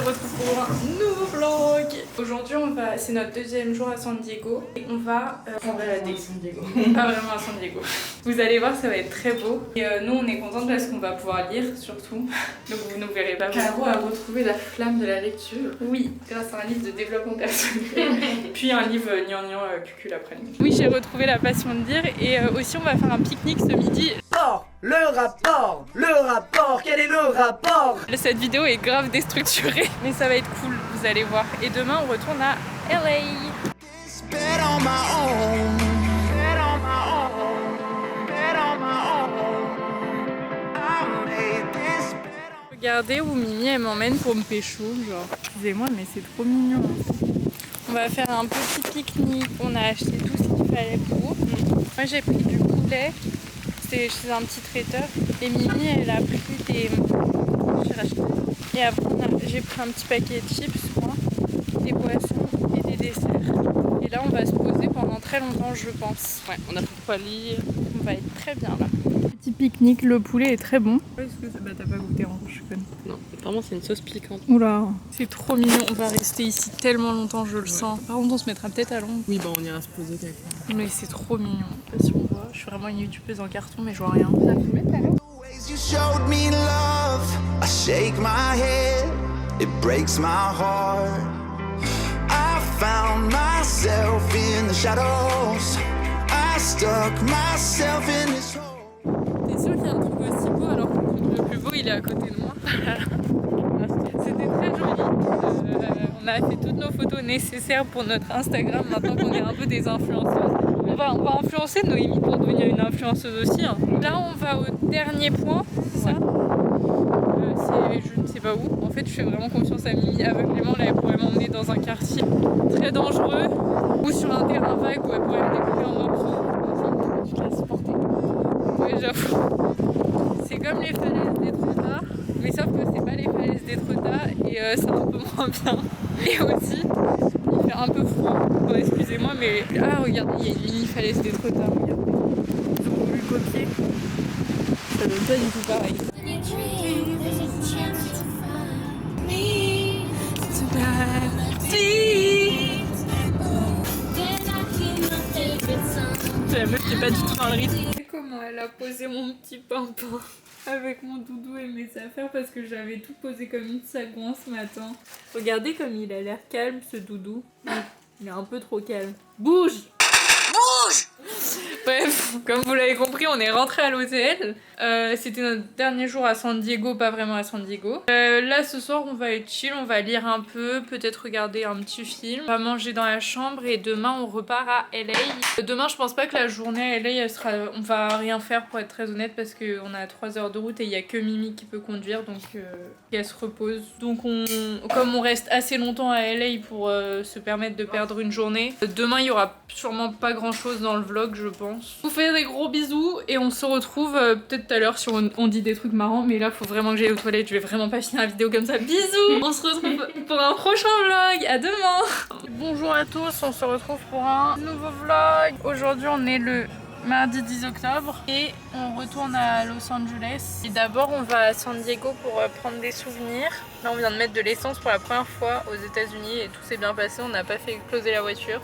retrouve pour un nouveau vlog. Aujourd'hui c'est notre deuxième jour à San Diego et on va balader. San Diego. Pas vraiment à San Diego. Vous allez voir, ça va être très beau. Et nous on est contente parce qu'on va pouvoir lire surtout. Donc vous ne verrez pas. Caro a retrouvé la flamme de la lecture. Oui, grâce à un livre de développement personnel. Puis un livre gnangnan cucul après-midi. Oui, j'ai retrouvé la passion de lire et aussi on va faire un pique-nique ce midi. Le rapport, quel est le rapport? Cette vidéo est grave déstructurée, mais ça va être cool, vous allez voir. Et demain, on retourne à LA. Regardez où Mimi elle m'emmène pour me pécho, genre, excusez-moi, mais c'est trop mignon. On va faire un petit pique-nique, on a acheté tout ce qu'il fallait pour. Moi j'ai pris du poulet. Chez un petit traiteur et Mimi elle a pris des... J'ai racheté. Et après j'ai pris un petit paquet de chips, moi, des boissons et des desserts. Et là on va se poser pendant très longtemps je pense. Ouais, on a fait quoi lire, on va être très bien là. Petit pique-nique, le poulet est très bon. Est-ce que bah, t'as pas goûté en je connais. Non, apparemment c'est une sauce piquante. Oula, c'est trop mignon, on va rester ici tellement longtemps je le sens. Par contre on se mettra peut-être à l'ombre. Oui bah on ira se poser quelque part. Mais c'est trop mignon. Je sais pas si on voit, je suis vraiment une youtubeuse en carton mais je vois rien. Ça filmé tout à l'heure? You showed me love, I shake my head, it breaks my heart. I found myself in the shadows, I stuck myself in this hole. T'es sûr qu'il y a un truc aussi beau alors que le plus beau il est à côté de moi? C'était très joli. On a fait toutes nos photos nécessaires pour notre Instagram maintenant qu'on est un peu des influenceuses. On va influencer Noémie pour devenir une influenceuse aussi. Hein. Là on va au dernier point, c'est ça? Je ne sais pas où. En fait je fais vraiment confiance à Mimi aveuglément. Là elle pourrait m'emmener dans un quartier très dangereux ou sur un terrain vague où elle pourrait me découper en morceaux. Je te laisse porter. Oui j'avoue. C'est comme les falaises d'Étretat, mais sauf que c'est pas les falaises d'Étretat et c'est un peu moins bien. Et aussi, il fait un peu froid. Bon, excusez-moi, mais ah regardez, il y a une mini falaise d'Étretat. Regardez. Ils ont voulu copier. Ça donne pas du tout pareil. La meuf qui est pas du tout dans le rythme. Comment elle a posé mon petit pimpin avec mon doudou et mes affaires parce que j'avais tout posé comme une sagouin ce matin. Regardez comme il a l'air calme ce doudou. Il est un peu trop calme. Bouge! Bouge! Bref, comme vous l'avez compris, on est rentré à l'hôtel. C'était notre dernier jour à San Diego, pas vraiment à San Diego. Là, ce soir, on va être chill, on va lire un peu, peut-être regarder un petit film. On va manger dans la chambre et demain, on repart à LA. Demain, je pense pas que la journée à LA, elle sera... on va rien faire pour être très honnête parce qu'on a 3 heures de route et il y a que Mimi qui peut conduire, donc elle se repose. Donc, comme on reste assez longtemps à LA pour se permettre de perdre une journée, demain, il y aura sûrement pas grand-chose dans le vlog, je pense. Je vous fais des gros bisous et on se retrouve peut-être tout à l'heure si on dit des trucs marrants, mais là faut vraiment que j'aille aux toilettes, je vais vraiment pas finir la vidéo comme ça. Bisous. On se retrouve pour un prochain vlog, à demain. Bonjour à tous, on se retrouve pour un nouveau vlog. Aujourd'hui on est le mardi 10 octobre et on retourne à Los Angeles. Et d'abord on va à San Diego pour prendre des souvenirs. Là on vient de mettre de l'essence pour la première fois aux États-Unis et tout s'est bien passé, on n'a pas fait exploser la voiture.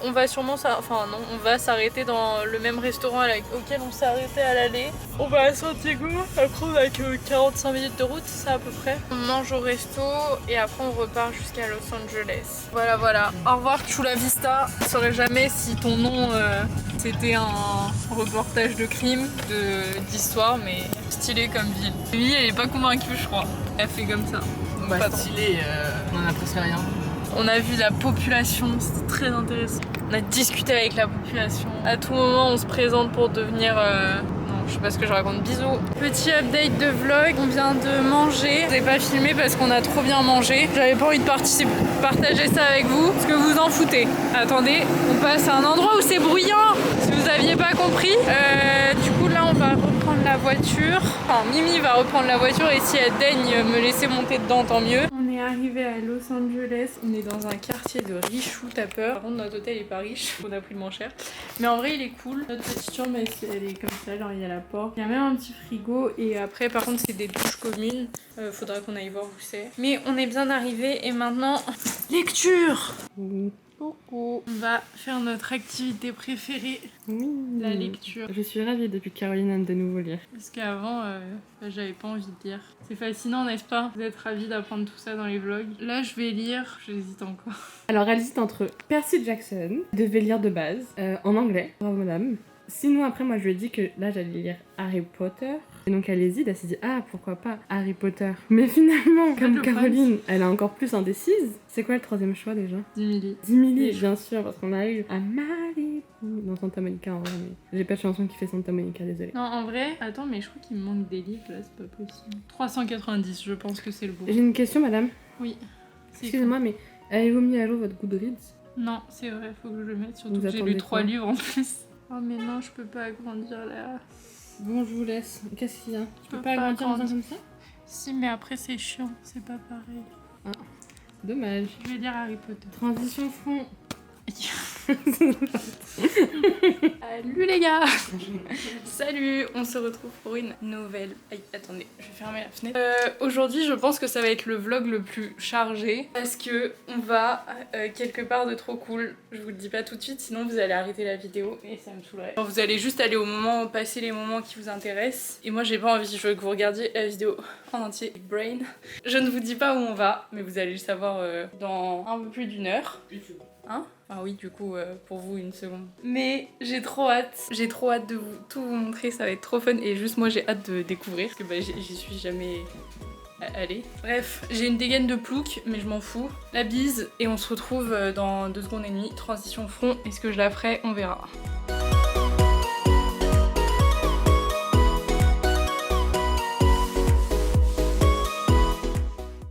On va sûrement, on va s'arrêter dans le même restaurant auquel on s'est arrêté à l'aller. On va à San Diego, après on a que 45 minutes de route, ça à peu près. On mange au resto et après on repart jusqu'à Los Angeles. Voilà. Au revoir Chula Vista. Je ne saurais jamais si ton nom c'était un reportage de crime, d'histoire, mais stylé comme ville. Lui, elle est pas convaincue, je crois. Elle fait comme ça. Bah stylé, on en a presque rien. On a vu la population, c'était très intéressant. On a discuté avec la population. À tout moment, on se présente pour devenir... Non, je sais pas ce que je raconte. Bisous. Petit update de vlog. On vient de manger. Je n'ai pas filmé parce qu'on a trop bien mangé. J'avais pas envie de partager ça avec vous, parce que vous en foutez. Attendez, on passe à un endroit où c'est bruyant. Si vous aviez pas compris. Du coup, là, on va reprendre la voiture. Enfin, Mimi va reprendre la voiture et si elle daigne me laisser monter dedans, tant mieux. On est arrivé à Los Angeles. On est dans un quartier quartier de Richou, t'as peur. Par contre notre hôtel est pas riche, on a pris le moins cher. Mais en vrai il est cool. Notre petite chambre elle est comme ça, genre il y a la porte. Il y a même un petit frigo et après par contre c'est des douches communes. Faudra qu'on aille voir où c'est. Mais on est bien arrivé et maintenant, lecture. Coucou. On va faire notre activité préférée, la lecture. Je suis ravie depuis que Caroline aime de nouveau lire. Parce qu'avant, j'avais pas envie de lire. C'est fascinant, n'est-ce pas? Vous êtes ravis d'apprendre tout ça dans les vlogs. Là, je vais lire, j'hésite encore. Alors, elle hésite entre Percy Jackson, devait lire de base, en anglais, bravo madame. Sinon, après, moi, je lui ai dit que là, j'allais lire Harry Potter. Et donc, elle hésite, elle s'est dit, ah, pourquoi pas Harry Potter. Mais finalement, comme Caroline, elle est encore plus indécise. C'est quoi le troisième choix déjà? Dimili. Dimili, bien sûr, parce qu'on arrive à Malibu dans Santa Monica en vrai, mais j'ai pas de chanson qui fait Santa Monica, désolée. Non, en vrai, attends, mais je crois qu'il me manque des livres là, c'est pas possible. 390, je pense que c'est le beau. J'ai une question, madame. Oui. Excusez-moi, mais avez-vous mis à jour votre Goodreads? Non, c'est vrai, faut que je le mette, surtout Vous que j'ai lu attendez 3 quoi livres en plus. Oh, mais non, je peux pas agrandir là. Bon, je vous laisse. Qu'est-ce qu'il y a? Tu peux pas pas agrandir en faisant agrandir. comme ça? Si, mais après, c'est chiant, c'est pas pareil. Dommage. Je vais lire Harry Potter. Transition front. Salut les gars. Salut, on se retrouve pour une nouvelle... Aïe, attendez, je vais fermer la fenêtre. Aujourd'hui, je pense que ça va être le vlog le plus chargé parce que on va quelque part de trop cool. Je vous le dis pas tout de suite, sinon vous allez arrêter la vidéo et ça me saoulerait. Alors, vous allez juste aller au moment, passer les moments qui vous intéressent. Et moi, j'ai pas envie, je veux que vous regardiez la vidéo en entier. Brain. Je ne vous dis pas où on va, mais vous allez le savoir dans un peu plus d'une heure. Hein? Ah oui, du coup, pour vous, une seconde. Mais j'ai trop hâte de vous tout vous montrer, ça va être trop fun. Et juste moi, j'ai hâte de découvrir, parce que bah, j'y suis jamais allée. Bref, j'ai une dégaine de plouc, mais je m'en fous. La bise, et on se retrouve dans 2 secondes et demie. Transition front, est-ce que je la ferai? On verra.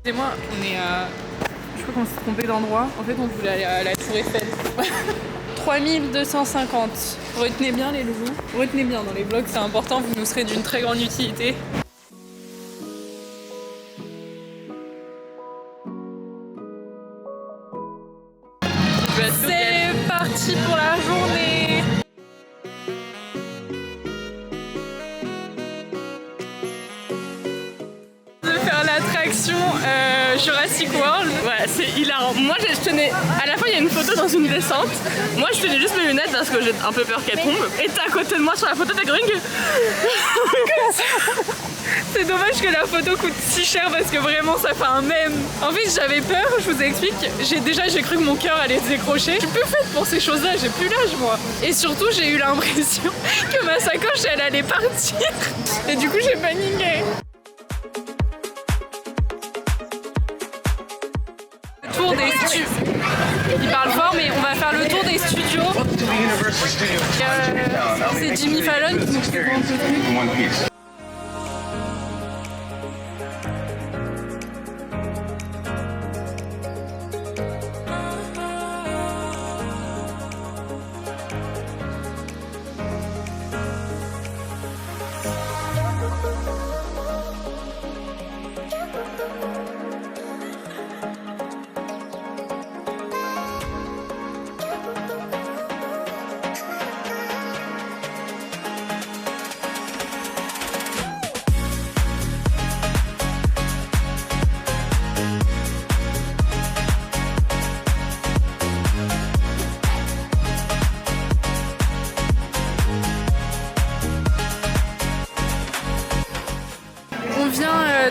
Excusez-moi, on est à... Je crois qu'on s'est trompé d'endroit. En fait, on voulait aller à la Tour Eiffel. 3250. Retenez bien les loulous. Retenez bien dans les vlogs, c'est important, vous nous serez d'une très grande utilité. C'est parti pour la journée. De faire l'attraction Jurassic World. Ouais, c'est hilarant. Moi, je tenais. À la fin, il y a une photo dans une descente. Moi, je tenais juste mes lunettes parce que j'ai un peu peur qu'elles tombent. Et t'es à côté de moi sur la photo, t'es gring. C'est dommage que la photo coûte si cher parce que vraiment ça fait un mème. En fait, j'avais peur, je vous explique. J'ai cru que mon cœur allait se décrocher. Je suis plus faite pour ces choses-là, j'ai plus l'âge moi. Et surtout, j'ai eu l'impression que ma sacoche elle allait partir. Et du coup, j'ai paniqué. Tour des studios. Il parle fort, mais on va faire le tour des studios. C'est Jimmy Fallon qui nous présente le truc.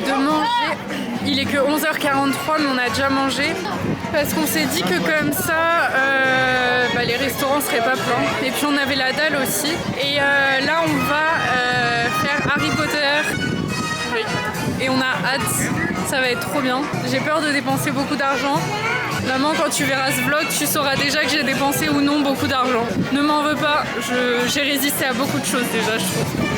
De manger. Il est que 11h43 mais on a déjà mangé parce qu'on s'est dit que comme ça les restaurants seraient pas pleins et puis on avait la dalle aussi et là on va faire Harry Potter et on a hâte, ça va être trop bien. J'ai peur de dépenser beaucoup d'argent. Maman, quand tu verras ce vlog, tu sauras déjà que j'ai dépensé ou non beaucoup d'argent. Ne m'en veux pas, j'ai résisté à beaucoup de choses déjà, je trouve.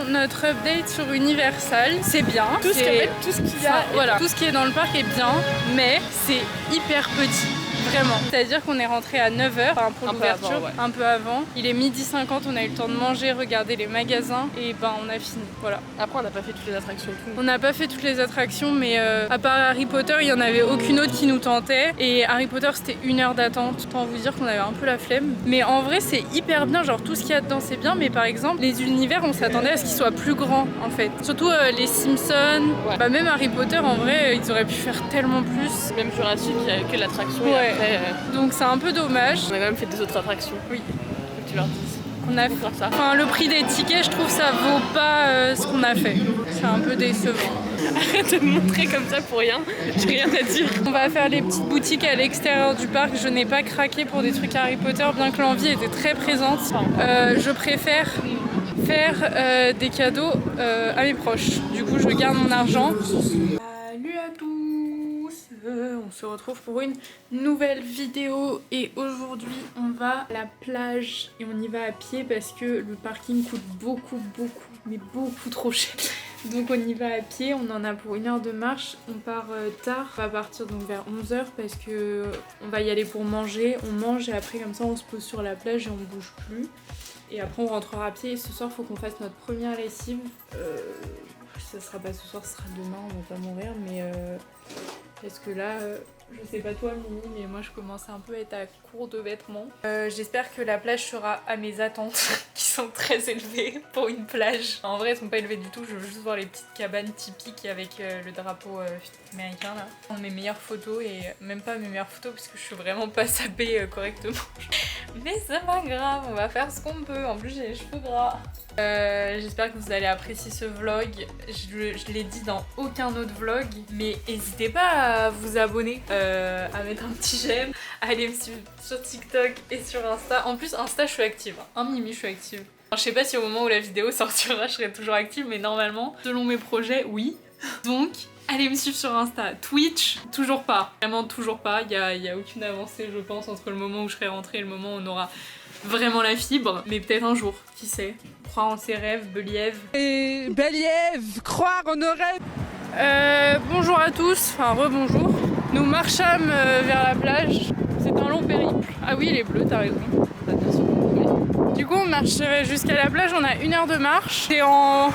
Notre update sur Universal, c'est bien. Tout ce qu'il y a, voilà, tout ce qui est dans le parc est bien, mais c'est hyper petit. Vraiment. C'est-à-dire qu'on est rentré à 9h pour l'ouverture, un peu avant. Il est 12h50, on a eu le temps de manger, regarder les magasins et ben on a fini. Voilà. Après on n'a pas fait toutes les attractions et tout. On n'a pas fait toutes les attractions, mais à part Harry Potter, il n'y en avait aucune autre qui nous tentait. Et Harry Potter c'était 1 heure d'attente. Autant vous dire qu'on avait un peu la flemme. Mais en vrai c'est hyper bien, genre tout ce qu'il y a dedans c'est bien, mais par exemple les univers on s'attendait à ce qu'ils soient plus grands en fait. Surtout les Simpsons, bah, même Harry Potter en vrai ils auraient pu faire tellement plus. Même Jurassic, il n'y a que l'attraction. Ouais. Et après, donc c'est un peu dommage. on a quand même fait des autres attractions. Oui. Faut que tu leur dises. On a fait ça. Enfin, le prix des tickets, je trouve ça vaut pas ce qu'on a fait. C'est un peu décevant. Arrête de me montrer comme ça pour rien, j'ai rien à dire. On va faire les petites boutiques à l'extérieur du parc. Je n'ai pas craqué pour des trucs Harry Potter, bien que l'envie était très présente. Je préfère faire des cadeaux à mes proches. Du coup, je garde mon argent. Salut à tous! On se retrouve pour une nouvelle vidéo et aujourd'hui on va à la plage et on y va à pied parce que le parking coûte beaucoup, mais beaucoup trop cher. Donc on y va à pied, on en a pour 1 heure de marche, on part tard, on va partir donc vers 11h parce que on va y aller pour manger, on mange et après comme ça on se pose sur la plage et on bouge plus. Et après on rentrera à pied et ce soir faut qu'on fasse notre première lessive. Ça sera pas ce soir, ce sera demain, on va pas mourir mais parce que là, je sais pas toi Mimi, mais moi je commence un peu à être à court de vêtements. J'espère que la plage sera à mes attentes, qui sont très élevées pour une plage. En vrai, elles sont pas élevées du tout, je veux juste voir les petites cabanes typiques avec le drapeau américain là. Prendre mes meilleures photos et même pas mes meilleures photos parce que je suis vraiment pas sapée correctement. Mais c'est pas grave, on va faire ce qu'on peut. En plus, j'ai les cheveux gras. J'espère que vous allez apprécier ce vlog. Je l'ai dit dans aucun autre vlog, mais n'hésitez pas à vous abonner, à mettre un petit j'aime, à aller me suivre sur TikTok et sur Insta. En plus, Insta, je suis active. Mimi, je suis active. Alors, je sais pas si au moment où la vidéo sortira, je serai toujours active, mais normalement, selon mes projets, oui. Donc, allez me suivre sur Insta. Twitch, toujours pas. Vraiment toujours pas. Il y a aucune avancée, je pense, entre le moment où je serai rentrée et le moment où on aura vraiment la fibre. Mais peut-être un jour, qui sait. Croire en ses rêves, Beliève. Et Beliève, croire en nos rêves. Bonjour à tous, enfin rebonjour. Nous marchâmes vers la plage. C'est un long périple. Ah oui, il est bleu, t'as raison. Du coup, on marche jusqu'à la plage. On a 1 heure de marche. C'est en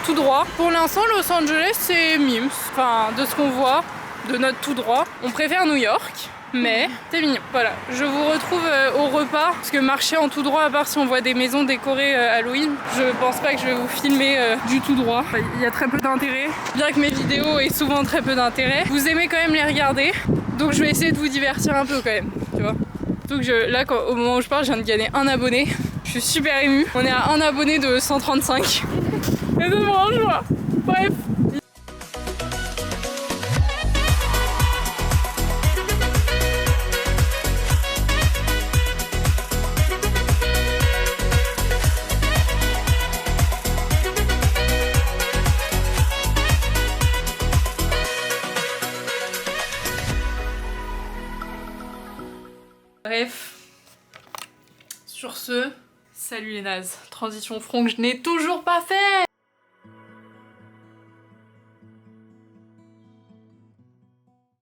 tout droit. Pour l'instant, Los Angeles, c'est mimes. Enfin, de ce qu'on voit, de notre tout droit. On préfère New York. Mais c'est mignon. Voilà, je vous retrouve au repas parce que marcher en tout droit, à part si on voit des maisons décorées Halloween, je pense pas que je vais vous filmer du tout droit. Il y a très peu d'intérêt. Bien que mes vidéos aient souvent très peu d'intérêt, vous aimez quand même les regarder. Donc je vais essayer de vous divertir un peu quand même, tu vois. Donc là, au moment où je parle, je viens de gagner 1 abonné. Je suis super émue. On est à 1 abonné de 135. Et ça me rend joie. Bref. Bref, sur ce, salut les nazes. Transition front que je n'ai toujours pas fait.